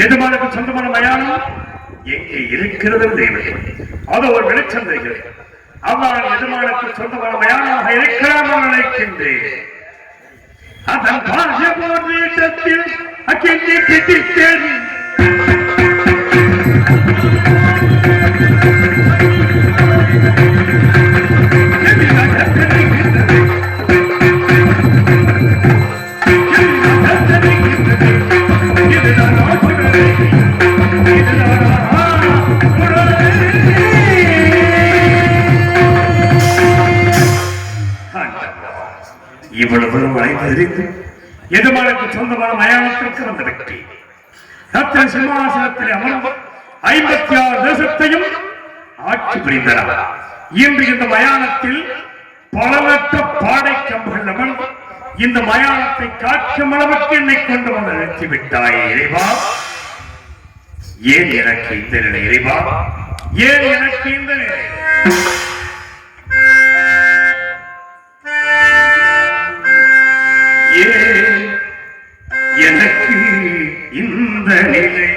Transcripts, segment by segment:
எஜமானுக்கு சொந்தமான மயானம் எங்கே இருக்கிறது தெய்வம் அது ஒரு வெளிச்சம் தெரிகிறது. அவ்வாறு எஜமானுக்கு சொந்தமான மயானமாக இருக்கலாம் நினைக்கின்றேன். அதன் பாசத்தில் அக்கின்றி திட்டித்தேன் இவ்வளவு அறிந்து எஜமானுக்கு சொந்தமான மயானத்திற்கு வந்த வெற்றி சத்திர சிம்மாசனத்தில் அமர்ந்து 56 தேசத்தையும் ஆட்சி புரிந்தனர். இன்று இந்த மயானத்தில் பலவற்ற பாடை கம்புகள் அமர்ந்து இந்த மயானத்தை காக்கும் அளவுக்கு என்னை கொண்டு வந்து நிறுத்திவிட்டாயே இறைவா. ஏன் எனக்கு இந்த நிலை இறைவா? ஏன் எனக்கு இந்த நிலை? எனக்கு இந்த நிலை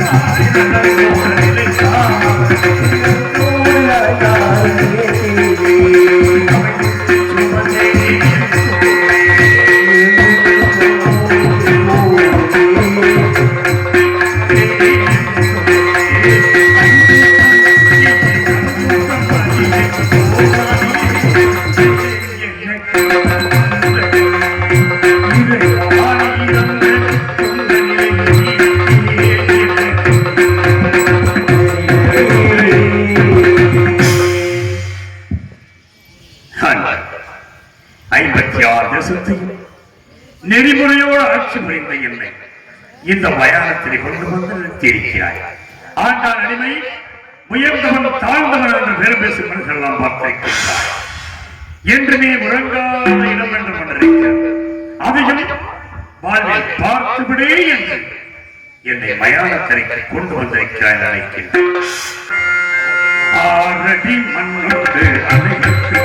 Thank you. நெறிமுறையோடு ஆட்சி புரிந்த என்னை இந்த மயானத்தில் கொண்டு வந்து நிறுத்தியிருக்கிறாய். ஆண்டான் அடிமை உயர்ந்தவன் தாழ்ந்தவன் என்று பேர் பேசும் மனிதர்கள் எல்லாம் பார்த்திருக்கிறார். என்று நீ உறங்காத இடம் என்று கொண்டிருக்கிறது. அதையும் வாழ்வில் பார்த்துவிடே என்று என்னை மயானத்திற்கு கொண்டு வந்திருக்கிறாய் நினைக்கின்றேன். ஆரடி மண்ணோடு அனைவருக்கு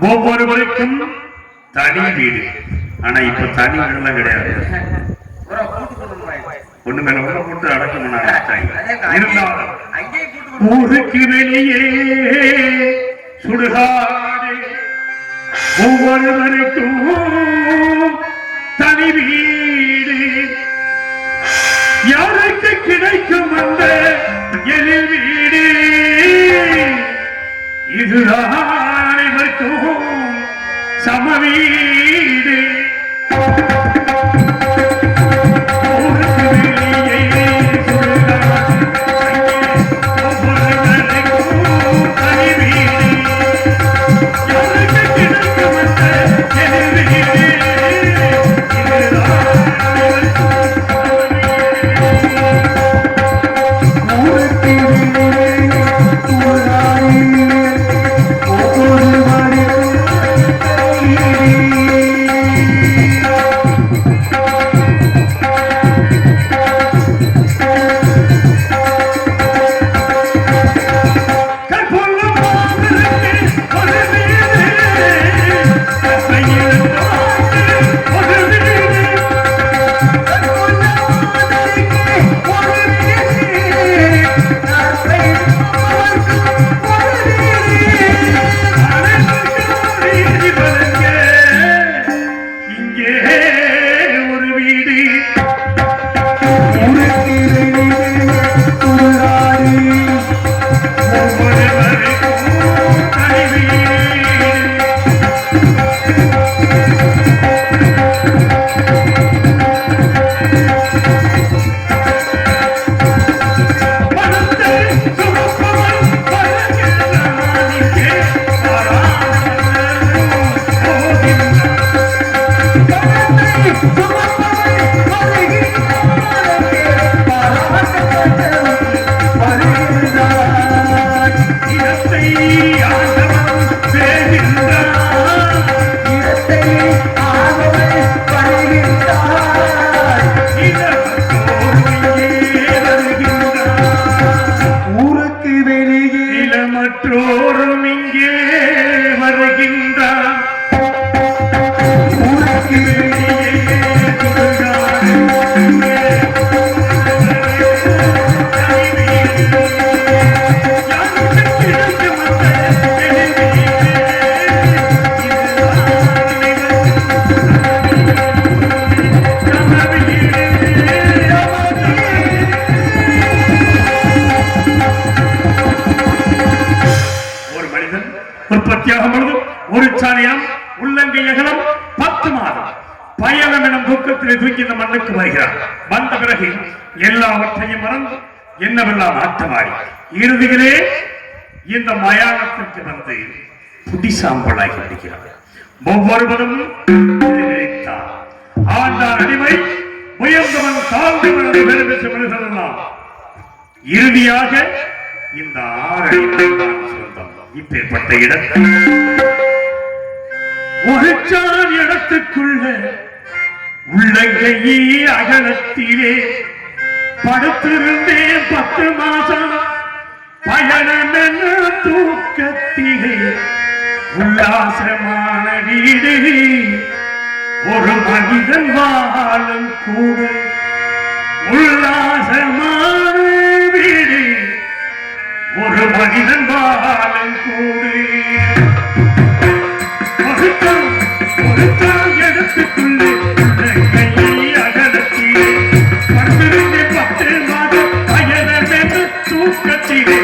ஒவ்வொருவருக்கும் தனி வீடு. ஆனா இப்ப தனி வீடுலாம் கிடையாது. ஒண்ணு மேல உள்ள போட்டு அடக்கம் இருந்தாலும் ஊருக்கு வெளியே சுடுகாடு, ஒவ்வொருவருக்கும் தனி வீடு. யாருக்கு கிடைக்கும் அந்த எழில் வீடு? இதுதான் அனைவருக்கும் சமவீடு. வருகின்றான் ஒரு சாணியம் உள்ளங்கை அகலம் 10 மாதம் பயணம் எனும் துக்கத்திலே தூக்கி இந்த மண்ணுக்கு வருகிறார். வந்த பிறகு எல்லாவற்றையும் மறந்து என்னவெல்லாம் ஆட்டமாடி இறுதியிலே இந்த மயானத்திற்கு வந்து புடிசாம்பலாகி விடுகிறார். ஒவ்வொருவரும் ஆண்டான் அடிமை உயர்ந்தவன் தாழ்ந்தவன் என்று பெருமை சொல்லலாம். இறுதியாக இந்த 6 அடிமைதான் சொந்தம். இப்பேற்பட்ட இடத்தில் ஒரு சான் இடத்துக்குள்ள உள்ளங்கையே அகலத்திலே படுத்திருந்தேன் 10 மாசம் பயணம் என தூக்கத்திலே உல்லாசமான வீடு ஒரு மனிதன் வாழும் கூடு உல்லாசமான வீடு ஒரு மனிதன் வாழும் கூடு எடுத்துக்குள்ளே கையை அகலத்திலே படுத்திருந்தே 10 மாதம் பயணம் என தூக்கத்திலே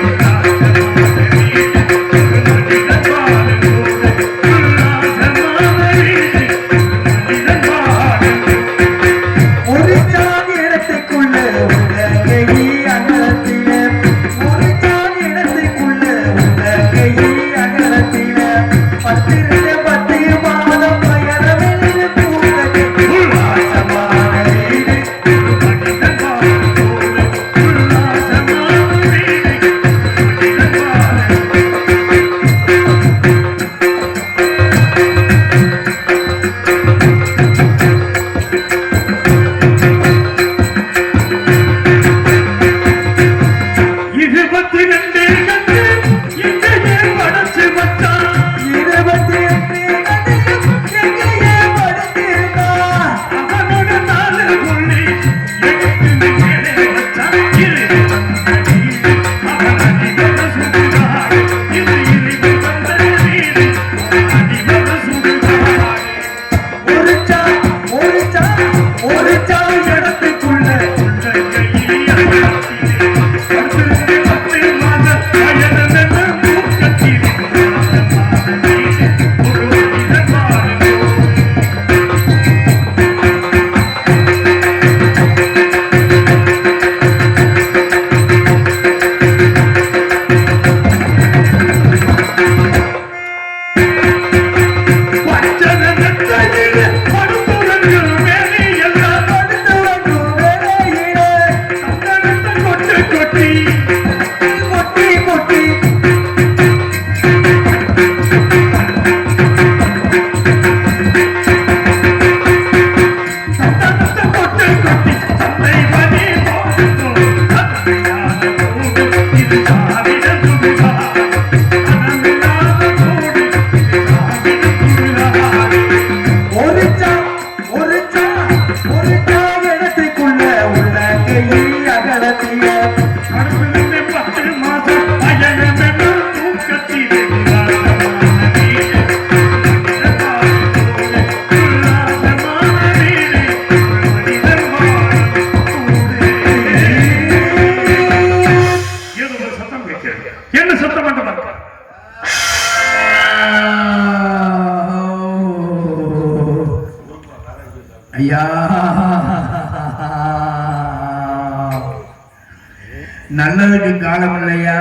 நல்லதுக்கு காலம் இல்லையா,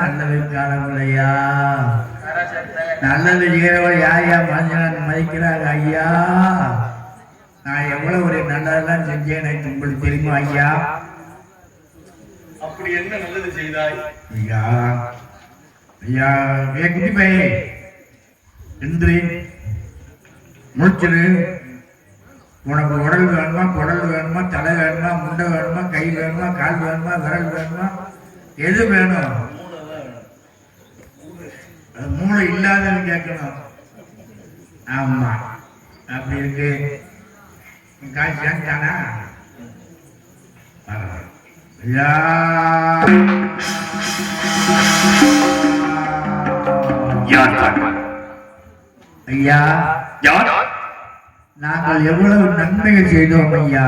நல்லதுக்கு காலம் இல்லையா. நல்லது செய்கிறவள் யார் யார் மதிக்கிறாங்க ஐயா. நான் எவ்வளவு ஒரு நல்லதெல்லாம் செஞ்சேன் உங்களுக்கு தெரியுமா ஐயா? அப்படி என்ன நல்லது செய்தாய் ஐயா? ஐயா குட்டி பையே இன்று முடிச்சிரு. உனக்கு உடல் வேணுமா, குடல் வேணுமா, தலை வேணுமா, முண்டை வேணுமா, கை வேணுமா, கால் வேணுமா, விரல் வேணுமா, எது வேணும்? மூளை இல்லாதவன் கேட்கணும். ஆமா அப்படி இருக்கு. காசு சேர்ந்தானா ஐயா ஐயா நாங்கள் எவ்வளவு நன்மைகள் செய்தோம் ஐயா.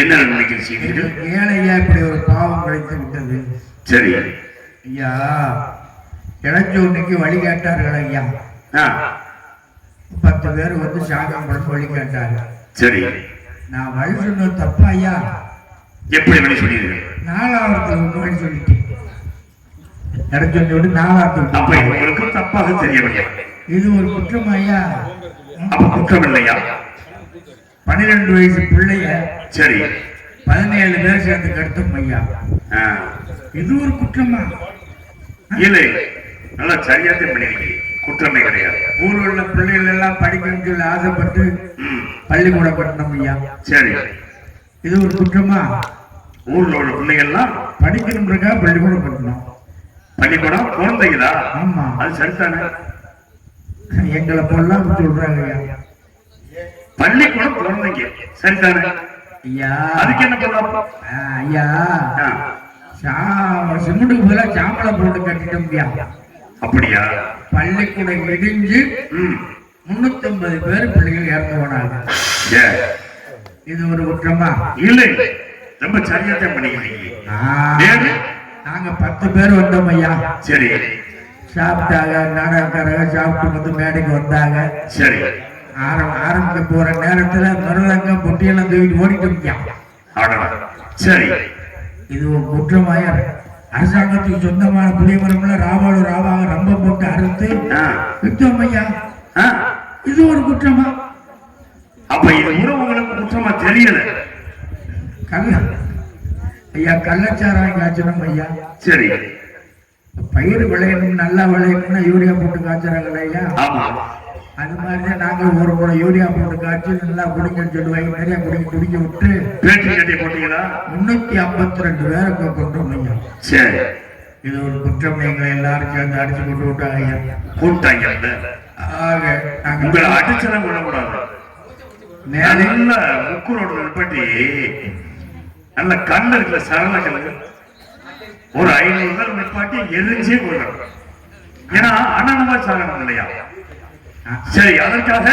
என்ன நன்மைகள் செய்தீர்கள்? ஏழையா இப்படி ஒரு பாவம் கிடைத்து விட்டது. சரி ஐயா இளஞ்சோன்னைக்கு வழி கேட்டார்கள் ஐயா. 10 பேர் வந்து சாகம் படம் வழி கேட்டார்கள். சரி நான் வழி சொன்னது தப்பா ஐயா? எப்படி வழி சொன்னீர்கள்? 4வது வழி சொல்லிட்டேன். இளஞ்சோன்னோடு 4வது. அப்ப உங்களுக்கு தப்பாக தெரியவில்லை. இது ஒரு குற்றம் ஐயா. அப்ப குற்றம் இல்லையா? 12 வயசு பிள்ளைய சரி 17 பேர் சேர்ந்து கடுத்தோம் ஐயா. இது ஒரு குற்றமா? இல்லை, நல்லா சரியாத்தான் பண்ணிருக்கீங்க. குற்றமே கிடையாது. ஊரில் உள்ள பிள்ளைகள் எல்லாம் படிக்கணும்னு சொல்லி ஆசைப்பட்டு பள்ளிக்கூடம் கட்டணும் ஐயா. சரி இது ஒரு குற்றமா? ஊர்ல உள்ள பிள்ளைகள்லாம் படிக்கணும்ன்றக்கா பள்ளிக்கூடம் கட்டணும். பள்ளிக்கூடம் குழந்தைகளா? ஆமா அது சரிதானே. எங்களை போலாம் சொல்றாங்க ஐயா. பள்ளிக்கூடம் குழந்தைங்க சரிதானே ஐயா. அதுக்கு என்ன பண்ணலாம் ஐயா? சிமெண்ட்டுக்கு பதிலா சாம்பளம் போட்டு கட்டிட்டோம் ஐயா. அப்படியா? பள்ளிக்கூடம் இடிஞ்சு 350 பேர் பிள்ளைகள் இறந்து போனாங்க. இது ஒரு குற்றமா? இல்லை, ரொம்ப சரியாத்தான் பண்ணிக்கிறீங்க. நாங்க 10 பேர் வந்தோம் ஐயா. சரி சாப்பிட்டாங்க. நாடகக்காரங்க சாப்பிட்டு வந்து மேடைக்கு வந்தாங்க. சரி ஆரம்பிக்க போற நேரத்துல மருதங்கம் பொட்டியெல்லாம் தூக்கிட்டு ஓடிட்டு. சரி இது ஒரு குற்றமாய அரசாங்கத்துக்கு சொந்தமான புளிய மரம்ல ராவாடு ராவாக ரொம்ப போட்டு அறுத்து வித்தோம் ஐயா. இது ஒரு குற்றமா? அப்ப இது உறவுகளுக்கு குற்றமா தெரியல. ஐயா கள்ளச்சாராயம் காய்ச்சணும் ஐயா. சரி பயிர் விளையணும் நல்லா விளையணும்னா யூரியா போட்டு காய்ச்சறாங்க ஐயா. அது மாதிரிதான் நாங்க ஒரு முறை யூரியா போட்டு காய்ச்சி நல்லா குடிங்கன்னு சொல்லுவாங்க. நிறைய குடிக்க விட்டு பேட்டி கட்டி போட்டீங்களா? 352 பேரை கொண்டோம் ஐயா. சரி இது ஒரு குற்றம். எங்களை எல்லாரும் சேர்ந்து அடிச்சு கொண்டு விட்டாங்க ஐயா. கூட்டாங்க. ஆக நாங்க உங்களை அடிச்செல்லாம் விடக்கூடாது. நல்ல முக்குரோட நிப்பாட்டி நல்ல கண்ணு இருக்குல்ல சரள கல்லு ஒரு 500 பேர் நிப்பாட்டி எரிஞ்சே கொள்ளணும். ஏன்னா அண்ணனமா சாகணும் இல்லையா? சரி அதற்காக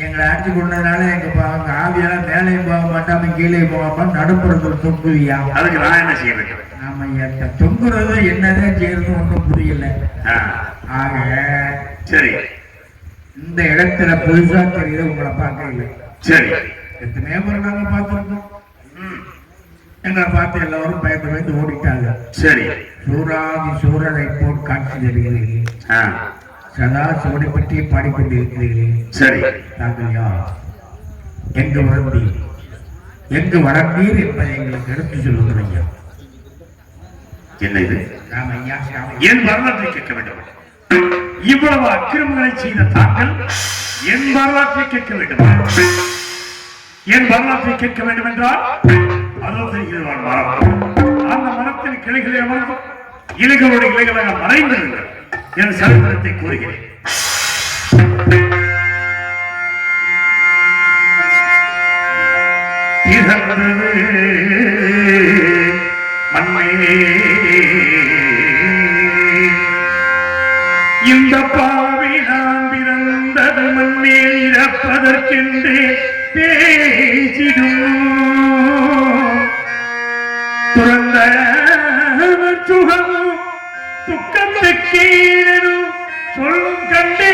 எங்களை அடிச்சு கொண்டதுனால எங்க ஆவியெல்லாம் மேலையும் போக மாட்டாம கீழே போகாம நடுப்புறது தொங்குவியா. அதுக்கு நான் என்ன செய்ய வேண்டும்? ஆமா ஐயா தொங்குறது என்னதான் செய்யறது ஒன்றும் புரியல. ஆக சரி இந்த இடத்துல புதுசா தெரியுது உங்களை பார்க்கல. சரி எத்தனையோ பேர் நாங்க பார்த்துருக்கோம். எங்களை பார்த்து எல்லாரும் பயந்து பயந்து ஓடிட்டாங்க. சரி சூறாதி சூரனை போல் காட்சி தருகிறீர்கள். சதா சோடி பற்றி பாடிக்கொண்டிருக்கிறீர்கள். சரி நாங்கள் யார், எங்கு வளர்ந்தீர், எங்கு வளர்ந்தீர் என்பதை எங்களுக்கு எடுத்து சொல்லுங்கள் ஐயா. என்ன இது? என் வரலாற்றை கேட்க வேண்டும். இவ்வளவு அக்கிரமங்களை செய்த தாங்கள் என் வரலாற்றை கேட்க வேண்டும். என் வரலாற்றை கேட்க வேண்டும் என்றால் அதோ தெரிகிறது மரம். அந்த மரத்தின் கிளைகளை அமர்ந்து இலைகளுடைய இலைகளாக மறைந்திருங்கள். என் சரித்திரத்தை கூறுகிறேன். இந்த பாவி நான் பிறந்தது மண்ணில் இறப்பதற்கென்று பேசிடும் துறந்த சுகமும் துக்கத்துக்கு சொல்லும் கண்டே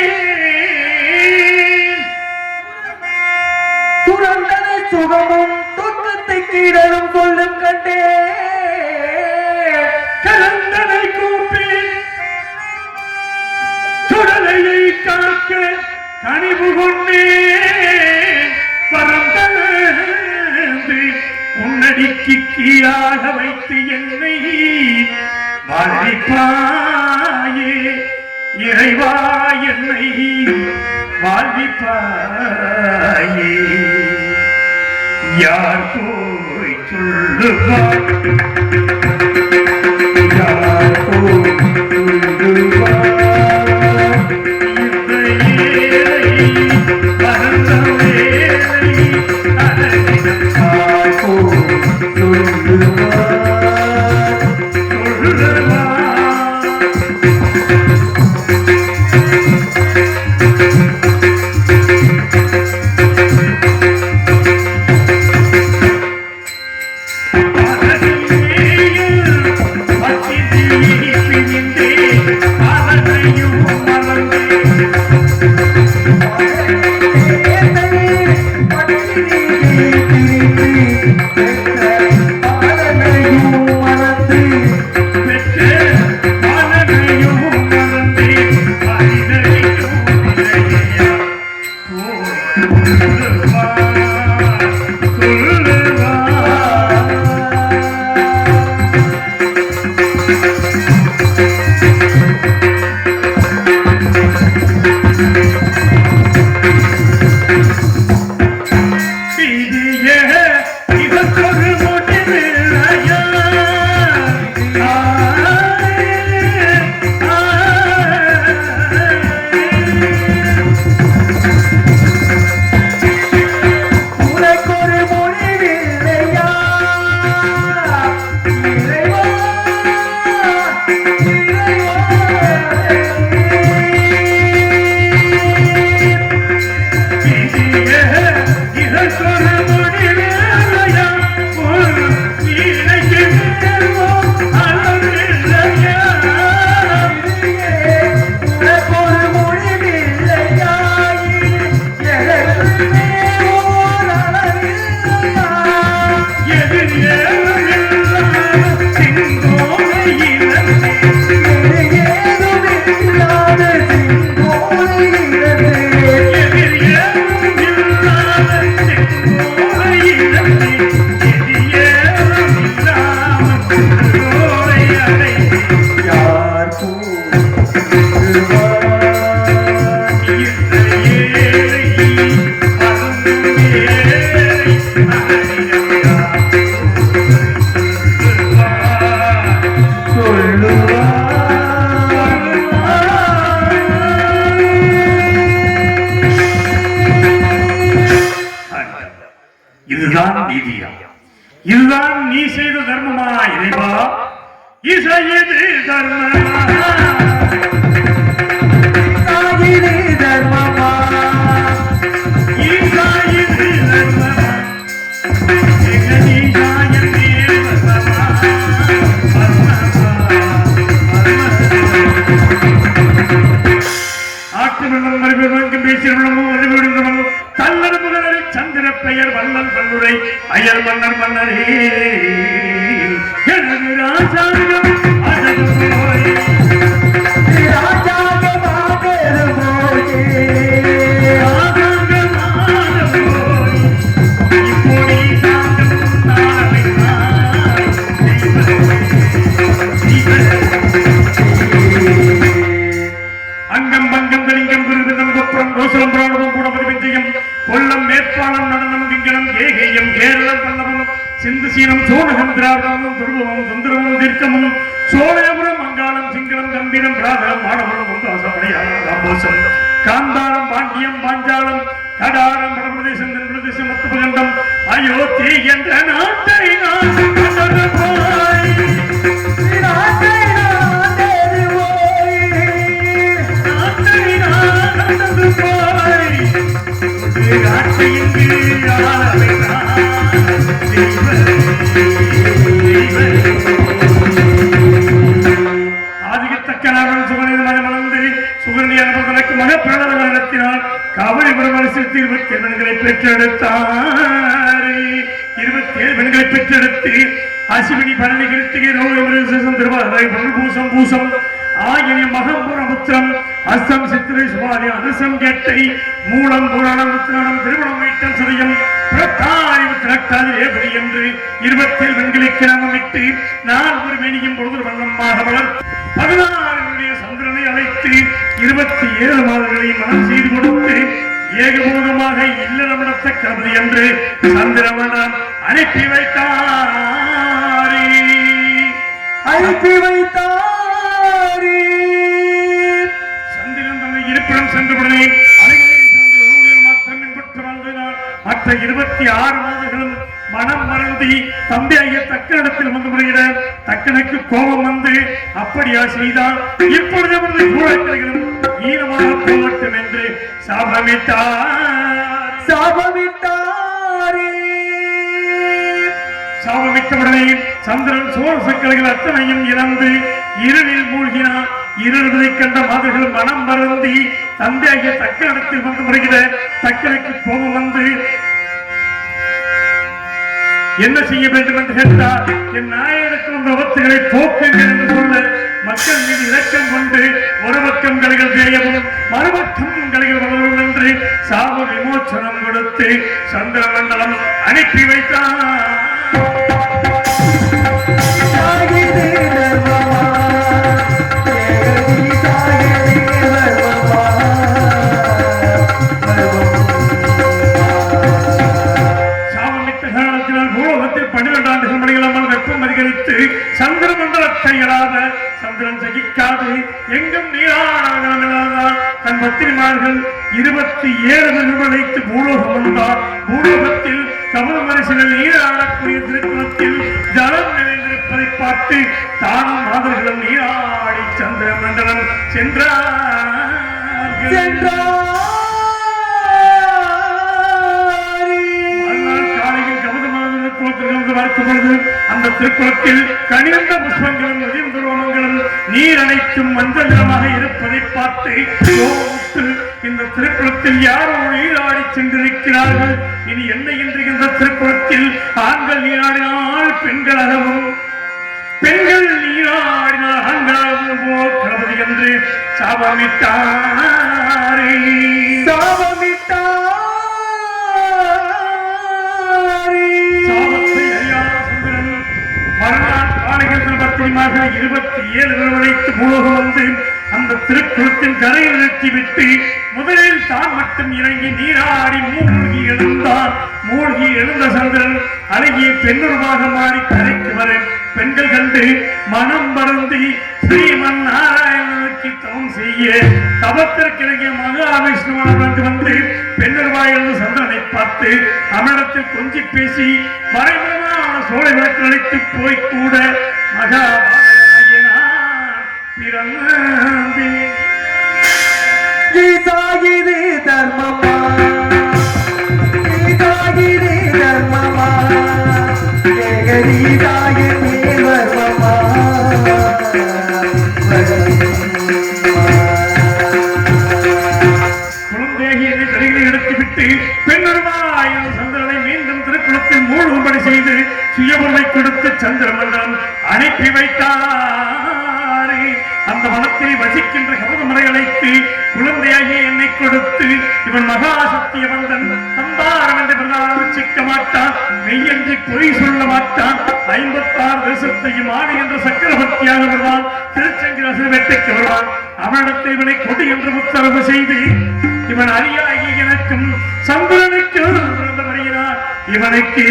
துறந்தன சுகமும் துக்கத்தை கீழரும் சொல்லும் கண்டே கலந்தனை கூப்பி சுடலையை காக்க கனிவு கொண்டே பரந்தது உன்னடிக்கு கீழாக வைத்து என்னை வாழ்விப்பாயே இறைவா, என்னை வாழ்விப்பாயே. யார் போய் சொல்லுவார், யார் போய் சொல்லுவார். இதுதான் நீதியா? இதுதான் நீ செய்த தர்மமா இறைவா? இசையது தர்மமா? தர்மமா இசையது தர்மமா? ஆற்று வெள்ளம் மறுபடியும் பேசியவளமும் அறிவுறுந்தவன் தல்லர் முதலரை சந்திர பெயர் வல்லல் பல்லுரை அயல் மன்னர் மன்னரே எனது ராஜாங்கம் அதது போய் அங்கம் பங்கம் கலிங்கம் விருதும் கொப்புறம் ரோசலம் புராணமும் கூட பதிவிஜயம் கொல்லம் மேற்பாலம் நடனம் கிங்கனம் கேகேயம் கேரளம் பல்லவம் சிந்து சீனம் சோழகம் திராவிடமும் துருவமும் சுந்தரமும் தீர்க்கமும் சோழபுரம் மங்காளம் சிங்களம் கம்பீரம் பிராதலம் மாணவரம் ஒன்றாசமடையாளம் ராம்போசம் காந்தாரம் பாண்டியம் பாஞ்சாலம் கடாரம் வடபிரதேசம் தென்பிரதேசம் மொத்தபகண்டம் அயோத்தி என்ற நாட்டை நான் ஆதிக்கத்தக்கனாரன் சுகனின் மனமளந்து சுகனி அனுபவங்களுக்கு மகப்பிரளவ நடத்தினார் காவிரி பிரமரிசித்து 27 பெண்களை பெற்றெடுத்தார். 27 பெண்களை பெற்றெடுத்து அசிவினி பரணி கிருத்திகை ரோகம் திருவாரூரை பூசம் பூசம் ஆகிய மகம்புரமுத்திரம் அஸ்தம் சித்திரை சுவாரி அதிசம் கேட்டை மூலம் புராணம் உத்திராணம் திருமணம் வீட்டம் சுரியம் என்று 27 பெண்களுக்கு நாமமிட்டு நான் ஒரு மேனியும் பொழுது வண்ணமாக வளர்த்து 16 சந்திரனை அழைத்து 27 மாதங்களை மனம் செய்து கொடுத்து ஏகபோகமாக இல்லறம் நடத்தக்கிறது என்று சந்திரவனம் அனுப்பி வைத்தாரே. சந்திரன் தனது இருப்பிடம் சென்றவுடனே மாத்திரம் பின்பற்ற வாழ்ந்ததால் மற்ற 26 மாதங்களும் மனம் மறந்தி தந்தையாகிய தக்கனிடத்தில் வந்து முறையிட தக்கனுக்கு கோபம் வந்து அப்படியா செய்தால் இப்பொழுது அவரது சூழல்களும் ஈரமாக போகட்டும் என்று சாபமிட்டவுடனே சந்திரன் சோழ சக்கரைகள் அத்தனையும் இறந்து இருளில் மூழ்கினார். இருளை கண்ட மாதர்கள் மனம் மறந்தி தந்தையாகிய தக்கனிடத்தில் வந்து முறையிட தக்கனுக்கு கோபம் வந்து என்ன செய்ய வேண்டும் என்று கேட்டார். என் நாயகத்துக்கு விபத்துகளை போக்குங்கள் என்று சொல்ல மக்கள் மீது இரக்கம் கொண்டு ஒரு பக்கம் கலைகள் தேயவும் மறுபக்கம் கலைகள் வளரும் என்று சாப விமோச்சனம் கொடுத்து சந்திர மண்டலம் அனுப்பி வைத்தார். தன் பத்திரிமார்கள் 27 நிர்வகித்து பூலோகம் வந்தார். பூலோகத்தில் கமலமரிசிகள் நீராடக்கூடிய திருக்குளத்தில் ஜலம் நிறைந்திருப்பதை பார்த்து தானும் மாதர்களும் நீராடி சந்திர மண்டலம் சென்றார். அந்த திருக்குளத்தில் கனிந்த புஷ்பங்களும் நதிந்துரோமங்களும் நீர் அனைத்தும் மஞ்சள் நிறமாக இருப்பதை பார்த்து இந்த திருக்குளத்தில் யாரோ நீராடி சென்றிருக்கிறார்கள். இனி என்ன என்று இந்த திருக்குளத்தில் ஆண்கள் நீராடினால் பெண்களாகவும் பெண்கள் நீராடினால் ஆண்களாகவும் கிளம்புது என்று சாபமிட்டாரே. மறுநாள் காலையில் பத்திரிமாக 27 நிறுவனைத்து பூலோகம் வந்து அந்த திருக்குளத்தின் கரையில் நிறுத்திவிட்டு முதலில் தான் மட்டும் இறங்கி நீராடி மூழ்கி எழுந்தார். மூழ்கி எழுந்த சந்திரன் அழகிய பெண்ணுருவாக மாறி கரைக்கு வர பெண்கள் கண்டு மனம் வருந்தி ஸ்ரீமன் நாராயணனுக்கு தவம் செய்ய தவத்திற்கிறங்கிய மகாவிஷ்ணுவன் வந்து பெண்ணுருவாய் எழுந்த சந்திரனை பார்த்து அவனிடத்தில் கொஞ்சி பேசி மறைமுகமான சோழ விளக்கு அழைத்து போய் கூட கீதாகிரே தர்மமா கீதாகிரே தர்மமா ஏகரீதாயே வர்மமா குழந்தையை கரைகளை எடுத்துவிட்டு பெண்ணுருவாய் சந்திரனை மீண்டும் திருக்குளத்தில் மூழ்கும்படி செய்து சுயபொருளை கொடுத்து சந்திரமண்டலம் அனுப்பி வைத்தாரே. அந்த வனத்தில் வசிக்கின்ற கபதமரை அழைத்து குழந்தையாகிய என்னை கொடுத்து இவன் மகாசக்திய வந்தன் சந்தாரம் என்று பிரதாசிக்க மாட்டான், மெய்யன்றி பொய் சொல்ல மாட்டான், 56 தேசத்தையும் ஆணை என்ற சக்கரவர்த்தியாக வருவான், திருச்செங்கிரசு வேட்டைக்கு வருவான். அவனிடத்தை இவனை கொடு என்று உத்தரவு செய்து இவன் அரியாகி எனக்கும் சந்திரனுக்கும் வருகிறார். இவனுக்கு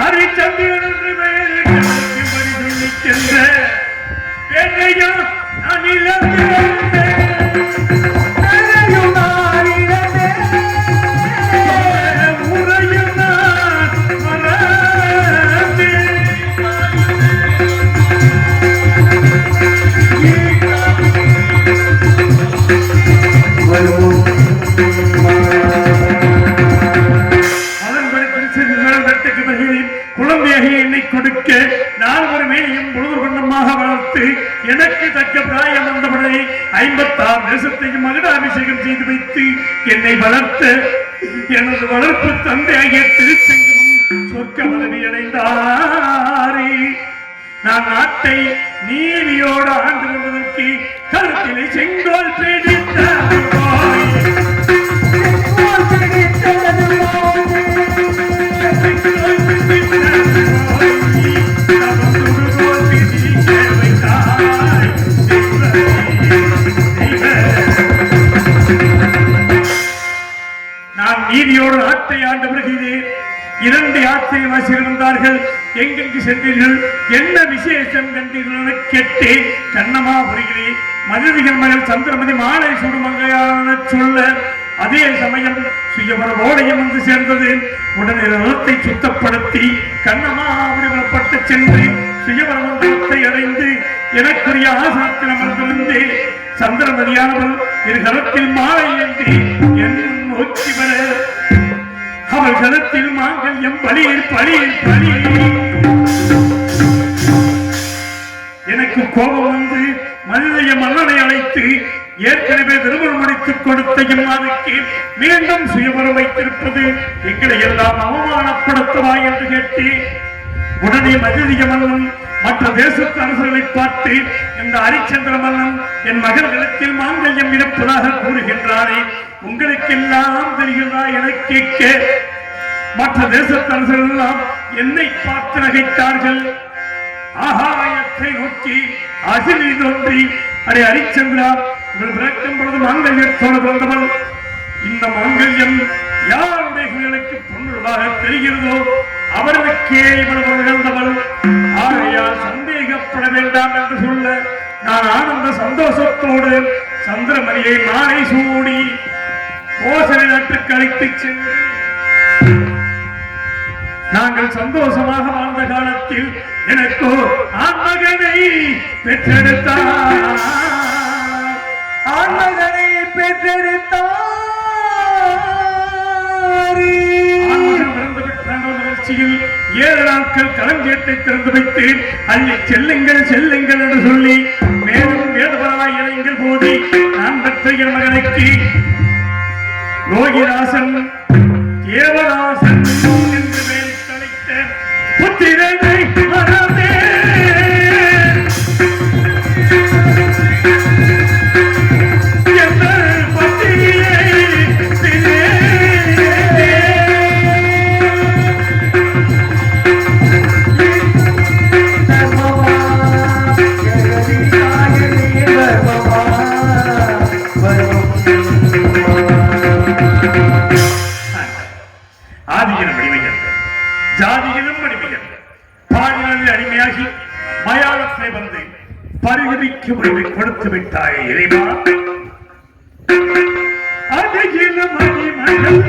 ஹரிச்சந்திரன் என்று பெயர் சொல்லி சென்ற என்னையா நான் குழந்தையாக என்னை கொடுக்க நான் ஒரு மேலையும் பொழுது கொண்டமாக வளர்த்து எனக்கு தக்க பிராயம் வந்தவுடனே 56 தேசத்தையும் மகுடாபிஷேகம் செய்து வைத்து என்னை வளர்த்த எனது வளர்ப்பு தந்தையாகிய திருச்செங்கமும் சொர்க்க பதவி அடைந்தாரே. நான் நாட்டை நீதியோடு ஆண்டு கொண்டதற்கு கருத்திலே செங்கோல் பிடித்த நான் நீதியோடு நாட்டை ஆண்டு வருகிறேன். 2 ஆச்சரியவாசிகள் வந்தார்கள். எங்கெங்கு சென்றீர்கள், என்ன விசேஷம் கண்டீர்கள் என கேட்டேன். கண்ணமா வருகிறேன். மதுதிகள் மகள் சந்திரமதி மாலை சுடுமங்கையான சொல்ல அதே சமயம் சுயவரவோடையும் வந்து சேர்ந்தது. உடனே ரதத்தை சுத்தப்படுத்தி கண்ணமாபுரிபுறப்பட்டு சென்று சுயவர மண்டலத்தை அடைந்து எனக்குரிய ஆசனத்தில் அமர்ந்திருந்து சந்திரமதியானவள் இரு கரத்தில் மாலை ஏந்தி என் நோக்கி வர அவள் கரத்தில் மாங்கல்யம் பலியில் பலியில் பலி. எனக்கு கோபம் வந்து மனிதைய மன்னனை அழைத்து ஏற்கனவே திருமணம் முடித்துக் கொடுத்த இம்மாவுக்கு மீண்டும் சுயவரம் வைத்திருப்பது எங்களை எல்லாம் அவமானப்படுத்தவா என்று கேட்டேன். உடனே மனிதைய மன்னன் மற்ற தேசத்து அரசர்களை பார்த்து இந்த ஹரிச்சந்திர மன்னன் என் மகள்களுக்கு மாங்கல்யம் இருப்பதாக கூறுகின்றாரே, உங்களுக்கெல்லாம் தெரிகிறதா என கேட்க மற்ற தேசத்து அரசர்கள் எல்லாம் என்னை பார்த்து நகைத்தார்கள். ஆகாயத்தை நோக்கி அகிலி தோன்றி அடே ஹரிச்சந்திரா, உங்கள் பிறக்கும் பொழுது மாங்கல்யத்தோடு பிறந்தவள். இந்த மாங்கல்யம் யாருடையங்களுக்கு பொருளாக தெரிகிறதோ அவர்களுக்கே இவ்வளவு நிகழ்ந்தவள். ஆகையால் சந்தேகப்பட வேண்டாம் என்று சொல்ல நான் ஆனந்த சந்தோஷத்தோடு சந்திரமணியை மாலை சூடி கோசலை நாட்டுக்கு அழைத்துச் சென்று நாங்கள் சந்தோஷமாக வாழ்ந்த காலத்தில் எனக்கோ ஆண்மகனை பெற்றெடுத்தார். ஆண்மகனை பெற்றெடுத்தார். நிகழ்ச்சியில் 7 நாட்கள் களஞ்சியத்தை திறந்து வைத்து அள்ளி செல்லுங்கள் செல்லுங்கள் என்று சொல்லி மேலும் வேதபராய் இளைஞர் போதி நான் பெற்ற என் மகனுக்கு யோகிதாசன் தேவதாசன் என்று மேல் தலைத்த புத்திரனை மறந்தே ஜாதியிலும் அடிமைகள் பாலியலில் அடிமையாகி மயானத்தை வந்து பரிவிதிக்கு முடிவை கொடுத்து விட்டாய் இறைவா. அதையிலும் அடிமைகள்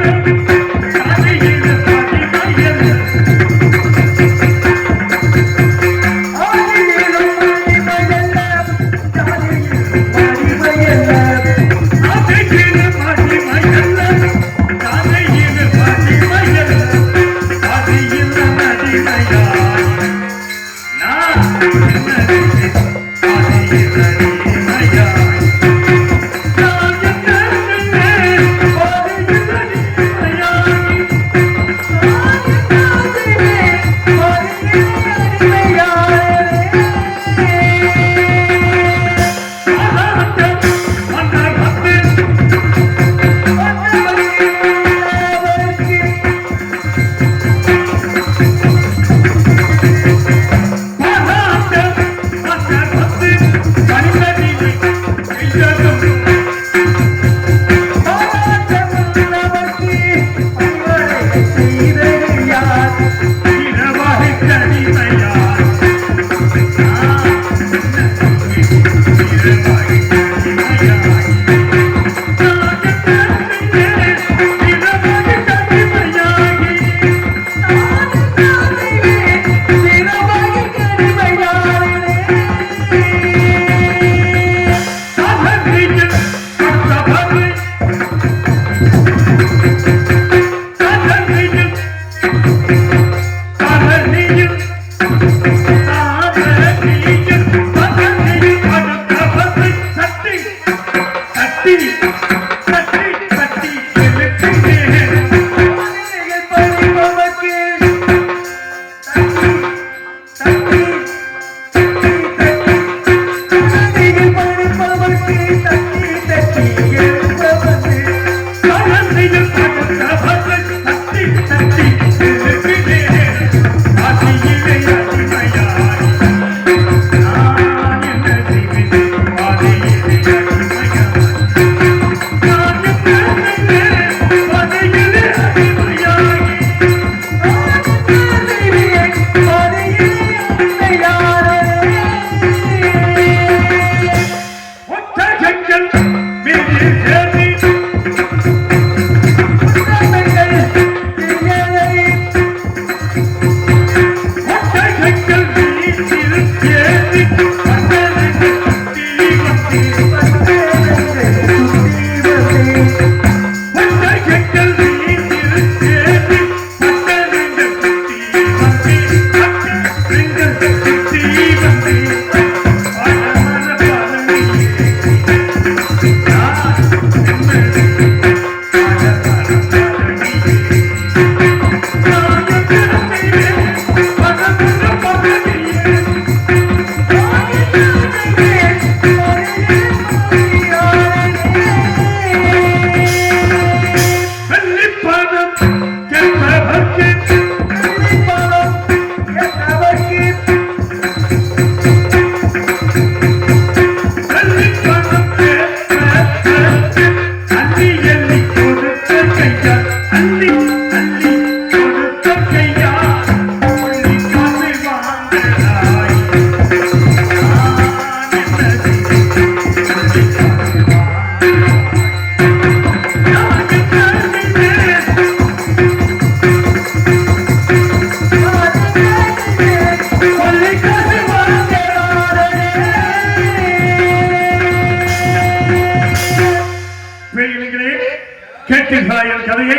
கேட்டீர்களா என் கதையை?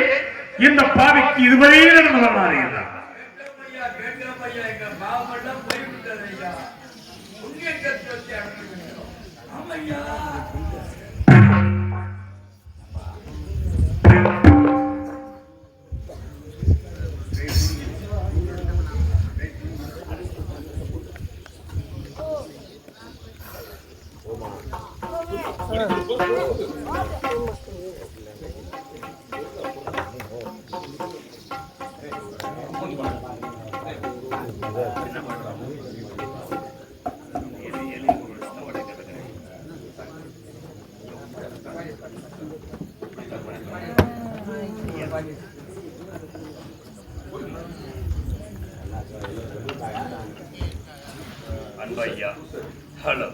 இந்த பாவிக்கு இதுவரை நடந்து வரலாறு அன்பையா. ஹலோ.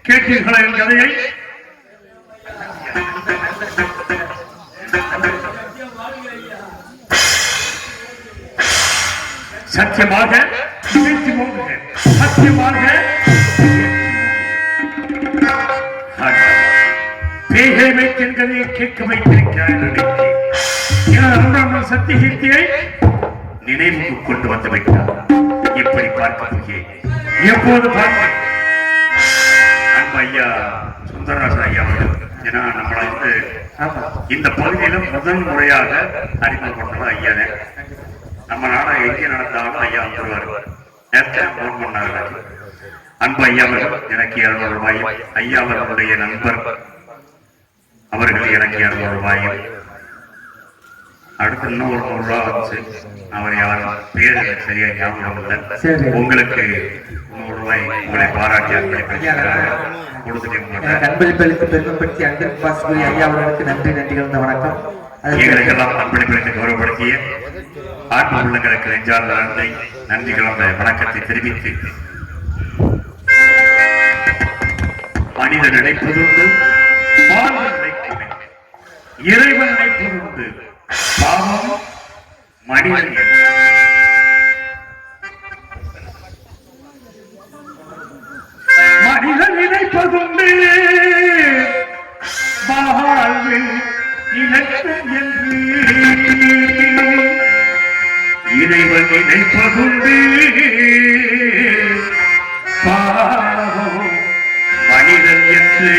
கேட்டீர்களா என் கதையை? சத்தியமாக சத்தியமாக பேகை வைக்கின் கதையை கேட்க வைத்திருக்கிறார். சத்தியகீர்த்தியை நினைவுக்கு கொண்டு வந்து விட்டார். எப்படி பார்க்க எப்போது பார்க்க ஐயா சுந்தரராசன் ஐயா ஏன்னா நம்மளை வந்து இந்த பகுதியில முதல் முறையாக அறிமுகப்படுத்தலாம் ஐயானே. நம்ம நாடா எங்கே நடந்தாலும் ஐயா வந்துருவார். நேரத்தை போன் பண்ணாங்க. அன்பு ஐயா எனக்கு 200 ரூபாயும், ஐயா அவர்களுடைய நண்பர் அவர்கள் எனக்கு 200 ரூபாயும், அடுத்து இன்னும் ஒரு 100 ரூபா வந்துச்சு. அவர் யாரும் பேர் எனக்கு சரியா ஞாபகம் இல்லை. உங்களுக்கு 100 ரூபாய் உங்களை பாராட்டி அன்பளிப்பளித்து பெருமைப்படுத்தி அன்பிற்கு பாசக்கூடிய ஐயா அவர்களுக்கு நன்றி நன்றிகள் வணக்கம். எங்களுக்கெல்லாம் அன்பளிப்பளித்து கௌரவப்படுத்திய ஆத்ம உள்ளங்களுக்கு நெஞ்சார்ந்த நன்றிகளும் வணக்கத்தை தெரிவித்து மனிதன் நினைப்பதுண்டு இறைவன் நினைப்பதுண்டு பாவம் மனிதன் மனிதன் நினைப்பதுண்டு வாழ்வில் இலக்கம் என்று இறைவன் நினைப்பதுண்டு பாவம் மனிதன் என்று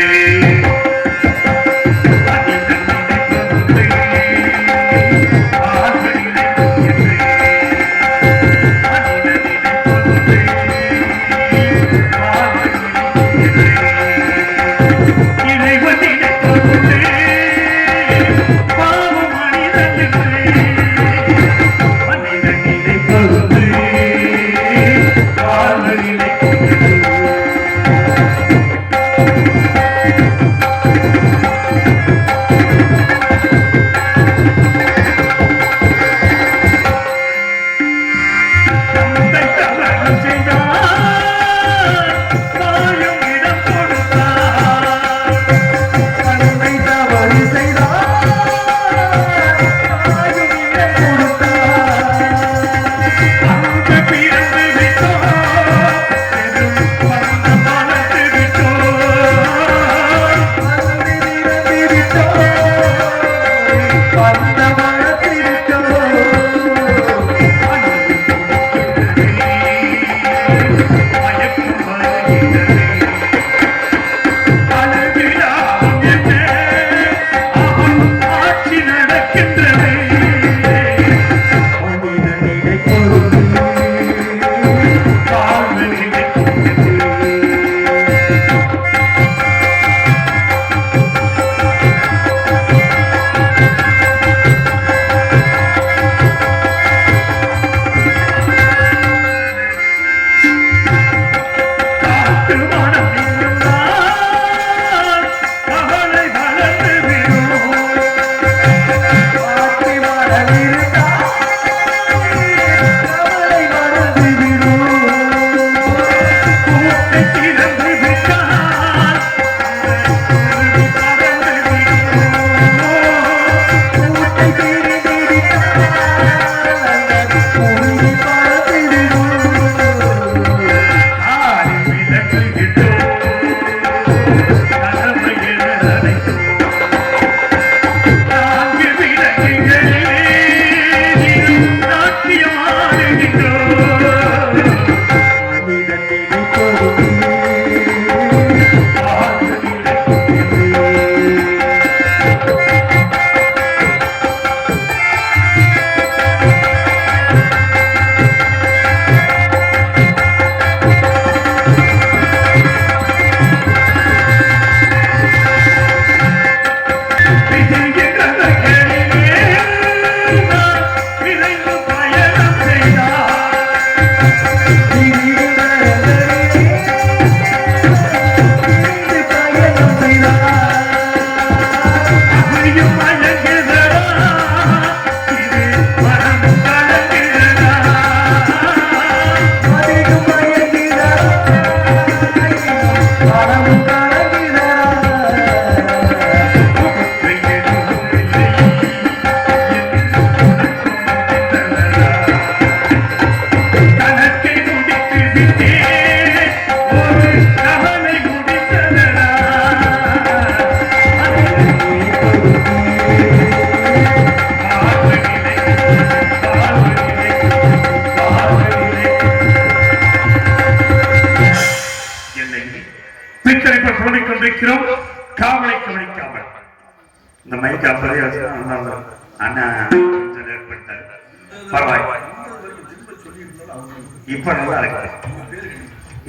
இப்ப நல்லா இருக்கு.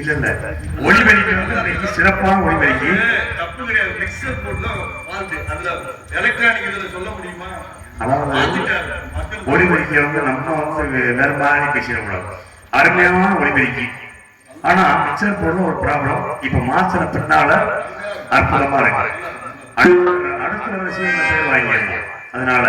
இல்ல இல்ல ஒளிபெருக்கி வந்து சிறப்பான ஒளிபெருக்கி தப்பு கிடையாது. மிக்சர் போர்ட்ல ஃபால்ட் அதுல எலக்ட்ரானிக் இதுல சொல்ல முடியுமா? அதாவது ஒளிபெருக்கி வந்து நம்ம வந்து வேற மாதிரி பேசிடக்கூடாது. அருமையான ஒளிபெருக்கி. ஆனா மிக்சர் போர்ட்ல ஒரு ப்ராப்ளம். இப்ப மாத்திர பின்னால அற்புதமா இருக்கு. அடுத்த விஷயம் பேர் வாங்கிடணும். அதனால